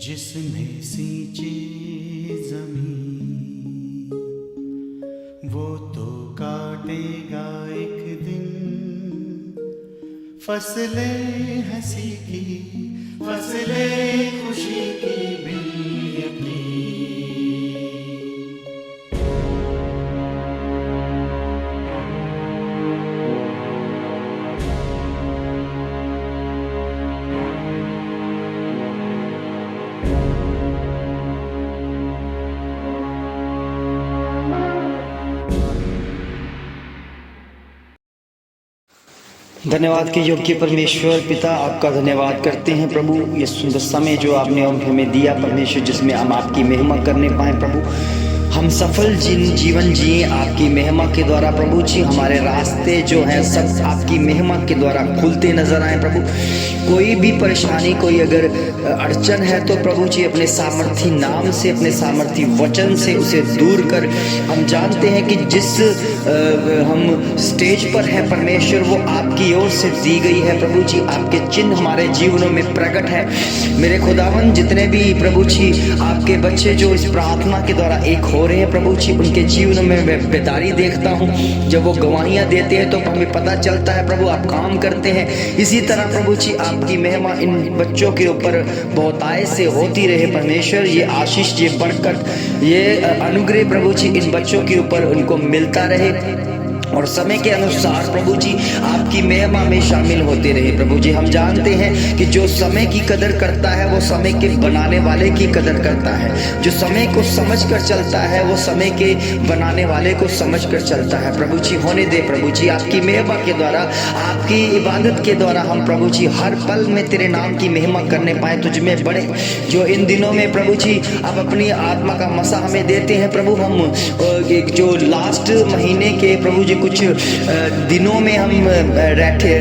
जिसने सींची जमीन वो तो काटेगा एक दिन फसलें हंसी की, फसलें खुशी की भी अपनी। धन्यवाद के योग्य परमेश्वर पिता, आपका धन्यवाद करते हैं प्रभु, ये सुंदर समय जो आपने हमें दिया परमेश्वर, जिसमें हम आपकी महिमा करने पाए प्रभु। हम सफल जीवन जिए आपकी महिमा के द्वारा प्रभु जी। हमारे रास्ते जो हैं सब आपकी महिमा के द्वारा खुलते नजर आए प्रभु। कोई भी परेशानी, कोई अगर अड़चन है तो प्रभु जी अपने सामर्थी नाम से, अपने सामर्थी वचन से उसे दूर कर। हम जानते हैं कि जिस हम स्टेज पर है परमेश्वर, वो आपकी ओर से दी गई है प्रभु जी। आपके चिन्ह हमारे जीवनों में प्रकट है मेरे खुदावन। जितने भी प्रभु जी आपके बच्चे जो इस प्रार्थना के द्वारा एक हो रहे हैं प्रभु जी, उनके जीवन में मैं बेदारी देखता हूँ। जब वो गवाहियाँ देते हैं तो हमें पता चलता है प्रभु आप काम करते हैं। इसी तरह प्रभु जी आपकी महिमा इन बच्चों के ऊपर बहुतायत से होती रहे परमेश्वर। ये आशीष, ये बरकत, ये अनुग्रह प्रभु जी इन बच्चों के ऊपर उनको मिलता रहे और समय के अनुसार प्रभु जी आपकी महिमा में शामिल होते रहे प्रभु जी। हम जानते हैं कि जो समय की कदर करता है वो समय के बनाने वाले की कदर करता है। जो समय को समझ कर चलता है वो समय के बनाने वाले को समझ कर चलता है प्रभु जी। होने दे प्रभु जी आपकी महिमा के द्वारा, आपकी इबादत के द्वारा हम प्रभु जी हर पल में तेरे नाम की महिमा करने पाए, तुझ में बड़े। जो इन दिनों में प्रभु जी आप अपनी आत्मा का मसा हमें देते हैं प्रभु। हम जो लास्ट महीने के प्रभु जी कुछ दिनों में हम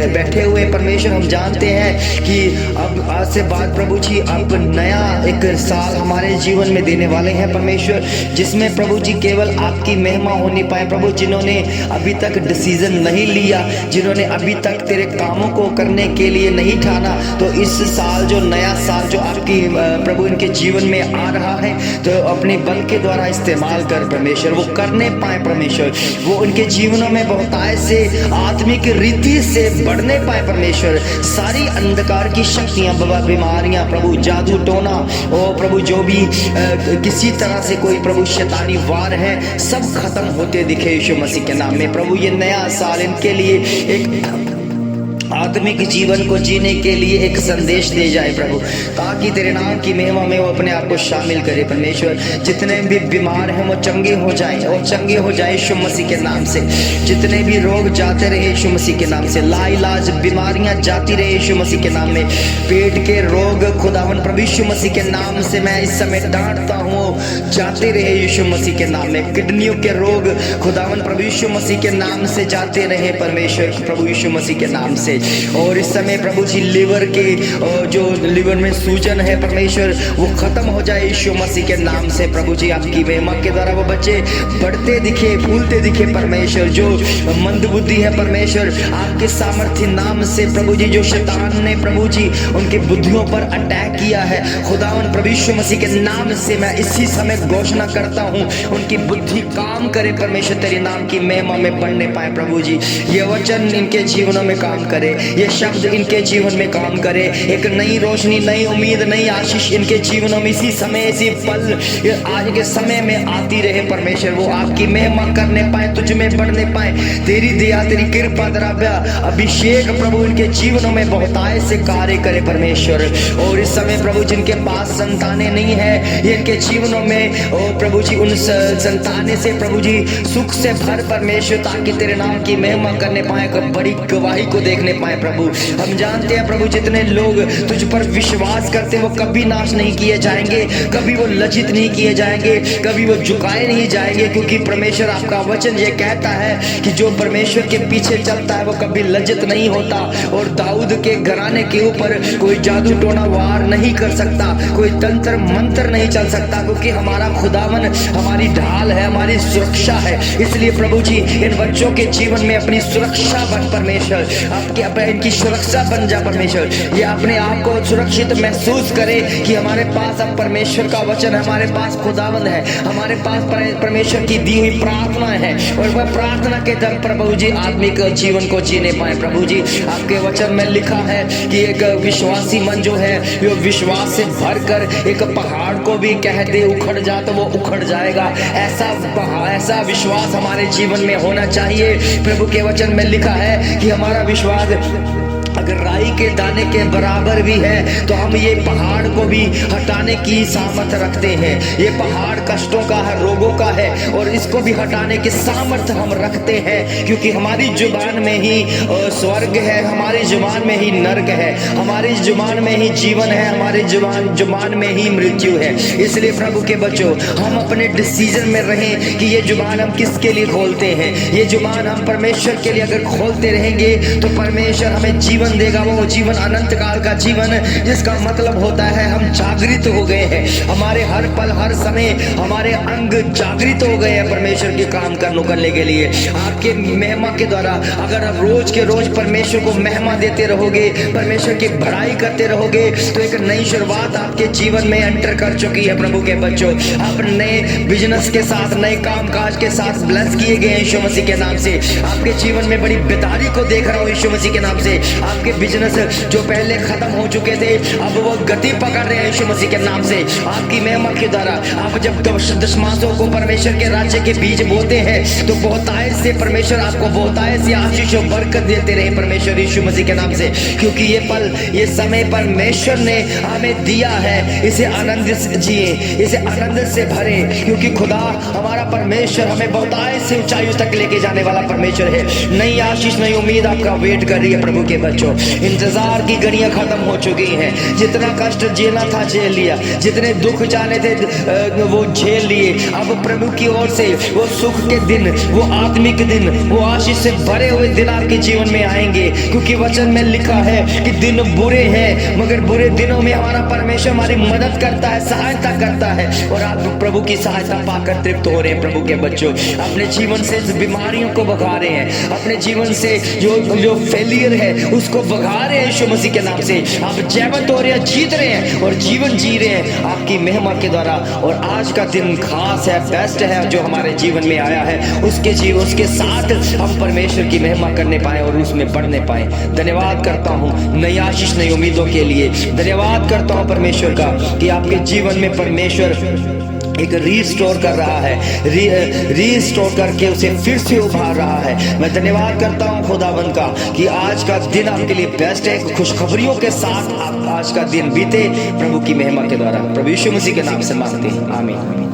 बैठे हुए परमेश्वर, हम जानते हैं कि अब आज से बाद प्रभु जी आप नया एक साल हमारे जीवन में देने वाले हैं परमेश्वर, जिसमें प्रभु जी केवल आपकी महिमा होनी पाए प्रभु। जिन्होंने अभी तक डिसीजन नहीं लिया, जिन्होंने अभी तक तेरे कामों को करने के लिए नहीं ठाना, तो इस साल जो नया साल जो आपकी प्रभु इनके जीवन में आ रहा है, तो अपने बल के द्वारा इस्तेमाल कर परमेश्वर, वो करने पाए परमेश्वर। वो उनके जीवनों में बहुतायत से आत्मिक रीति से बढ़ने पाए परमेश्वर। सारी अंधकार की शक्तियां, बीमारियां प्रभु, जादू टोना, ओ प्रभु जो भी किसी तरह से कोई प्रभु शैतानी वार है, सब खत्म होते दिखे यीशु मसीह के नाम में प्रभु। ये नया साल इनके लिए एक आत्मिक जीवन को जीने के लिए एक संदेश दे जाए प्रभु, ताकि तेरे नाम की महिमा में वो अपने आप को शामिल करे परमेश्वर। जितने भी बीमार हैं वो चंगे हो जाए, और चंगे हो जाए यीशु मसीह के नाम से। जितने भी रोग जाते रहे यीशु मसीह के नाम से, लाइलाज बीमारियां जाती रहे यीशु मसीह के नाम में। पेट के रोग खुदावन प्रभु यीशु मसीह के नाम से मैं इस समय डांटता हूँ, जाते रहे यीशु मसीह के नाम में। किडनियों के रोग खुदावन प्रभु यीशु मसीह के नाम से जाते रहे परमेश्वर प्रभु यीशु मसीह के नाम से। और इस समय प्रभु जी लीवर के जो लीवर में सूजन है परमेश्वर, वो खत्म हो जाए यीशु मसीह के नाम से। प्रभु जी आपकी महिमा के द्वारा वो बच्चे बढ़ते दिखे, फूलते दिखे परमेश्वर। जो मंदबुद्धि है परमेश्वर, आपके सामर्थ्य नाम से प्रभु जी, जो शैतान ने प्रभु जी उनके बुद्धियों पर अटैक किया है, खुदावन प्रभु यीशु मसीह के नाम से मैं इसी समय घोषणा करता हूँ, उनकी बुद्धि काम करे परमेश्वर, तेरे नाम की महिमा में बढ़ने पाए प्रभु जी। ये वचन इनके जीवनों में काम करे, ये शब्द इनके जीवन में काम करे। एक नई रोशनी, नई उम्मीद, नई आशीष इनके जीवनों में इसी समय, इसी पल, आज के समय में आती रहे परमेश्वर। वो आपकी महिमा करने पाए, तुझ में बढ़ने पाए। तेरी दया, तेरी कृपा, तेरा अभिषेक प्रभु इनके जीवनों में बहुतायत से कार्य करे परमेश्वर। और इस समय प्रभु जिनके पास संतानें नहीं है, ये इनके जीवनों में ओ प्रभु जी उन संतानें से प्रभु जी सुख से भर परमेश्वर, ताकि तेरे नाम की महिमा करने पाए, बड़ी गवाही को देखने पाए प्रभु। हम जानते हैं प्रभु जितने लोग तुझ पर विश्वास करते हैं वो कभी नाश नहीं किए जाएंगे, कभी वो लज्जित नहीं किए जाएंगे, कभी वो झुकाए नहीं जाएंगे, क्योंकि परमेश्वर आपका वचन ये कहता है कि जो परमेश्वर के पीछे चलता है वो कभी लज्जित नहीं होता। और दाऊद के घराने के ऊपर कोई जादू टोना वार नहीं कर सकता, कोई तंत्र मंत्र नहीं चल सकता, क्योंकि हमारा खुदावन हमारी ढाल है, हमारी सुरक्षा है। इसलिए प्रभु जी इन बच्चों के जीवन में अपनी सुरक्षा बन परमेश्वर, आपके इनकी सुरक्षा बन जा परमेश्वर। ये अपने आप को सुरक्षित महसूस करे कि हमारे पास अब परमेश्वर का वचन है, हमारे पास खुदावंद है, हमारे पास परमेश्वर की दी हुई प्रार्थना है, और वह प्रार्थना के दम प्रभु जी आत्मिक जीवन को जीने पाए प्रभु जी। आपके वचन में लिखा है कि एक विश्वासी मन जो है वो विश्वास से भरकर एक पहाड़ को भी कह दे उखड़ जा तो वो उखड़ जाएगा। ऐसा विश्वास हमारे जीवन में होना चाहिए। प्रभु के वचन में लिखा है कि हमारा विश्वास अगर राई के दाने के बराबर भी है तो हम ये पहाड़ को भी हटाने की सामर्थ रखते हैं। ये पहाड़ कष्टों का है, रोगों का है, और इसको भी हटाने की सामर्थ हम रखते हैं, क्योंकि हमारी जुबान में ही स्वर्ग है, हमारी जुबान में ही नर्क है, हमारी जुबान में ही जीवन है, हमारी जुबान में ही मृत्यु है। इसलिए प्रभु के बच्चों, हम अपने डिसीजन में रहें कि ये जुबान हम किसके लिए खोलते हैं। ये जुबान हम परमेश्वर के लिए अगर खोलते रहेंगे तो परमेश्वर हमें जीवन देगा, वो जीवन अनंत काल का जीवन, जिसका मतलब होता है हम जागृत हो गए हैं। हमारे हर पल हर समय हमारे अंग जागृत हो गए हैं परमेश्वर के काम करने के लिए। आपके महिमा के द्वारा अगर आप रोज के रोज परमेश्वर को महिमा देते रहोगे, परमेश्वर की बड़ाई करते रहोगे, तो एक नई शुरुआत आपके जीवन में एंटर कर चुकी है प्रभु के बच्चों। आप नए बिजनेस के साथ, नए काम काज के साथ ब्लेस किए गए हैं यीशु मसीह के नाम से। आपके जीवन में बड़ी बेदारी को देख रहा हूँ यीशु मसीह के नाम से। आपके बिजनेस जो पहले खत्म हो चुके थे अब वो गति पकड़ रहे हैं यीशु मसीह के नाम से। आपकी महिमा के द्वारा आप जब दशमासों को परमेश्वर के राज्य के बीज बोते हैं तो बहुतायत से परमेश्वर आपको बहुतायत से आशीष और बरकत देते रहे परमेश्वर यीशु मसीह के नाम से। क्योंकि ये पल, ये समय परमेश्वर ने हमें दिया है, इसे आनंद से जिए, इसे आनंद से भरे, क्योंकि खुदा हमारा परमेश्वर हमें बहुतायत से ऊंचाइयों तक लेके जाने वाला परमेश्वर है। नई आशीष, नई उम्मीद आपका वेट कर रही है प्रभु के बच्चों। इंतजार की घड़ियां खत्म हो चुकी हैं। जितना कष्ट झेलना था झेल लिया, जितने दुख जाने थे वो झेल लिए। अब प्रभु की ओर से वो सुख के दिन, वो आत्मिक दिन, वो आशीष से भरे हुए दिन आपके जीवन में आएंगे। क्योंकि वचन में लिखा है कि दिन बुरे हैं, मगर बुरे दिनों में हमारा परमेश्वर हमारी मदद करता है, सहायता करता है, और आप प्रभु की सहायता पाकर तृप्त हो रहे हैं प्रभु के बच्चों। अपने जीवन से बीमारियों को भगा रहे हैं, अपने जीवन से जो फेलियर है उसको भगा रहे हैं यीशु मसीह के नाम से। आप जयवंत हो रहे हैं, जीत रहे हैं और जीवन जी रहे हैं आपकी महिमा के द्वारा। और आज का दिन खास है, बेस्ट है जो हमारे जीवन में आया है, उसके साथ हम परमेश्वर की महिमा करने पाए और उसमें बढ़ने पाए। धन्यवाद करता हूँ नई आशीष, नई उम्मीदों के लिए। धन्यवाद करता हूँ परमेश्वर का कि आपके जीवन में परमेश्वर एक रीस्टोर कर रहा है, रीस्टोर करके उसे फिर से उभार रहा है। मैं धन्यवाद करता हूँ खुदावंद का कि आज का दिन आपके लिए बेस्ट है। खुशखबरियों के साथ आप आज का दिन बीते प्रभु की महिमा के द्वारा। प्रभु यीशु मसीह के नाम से मांगते हैं, आमीन।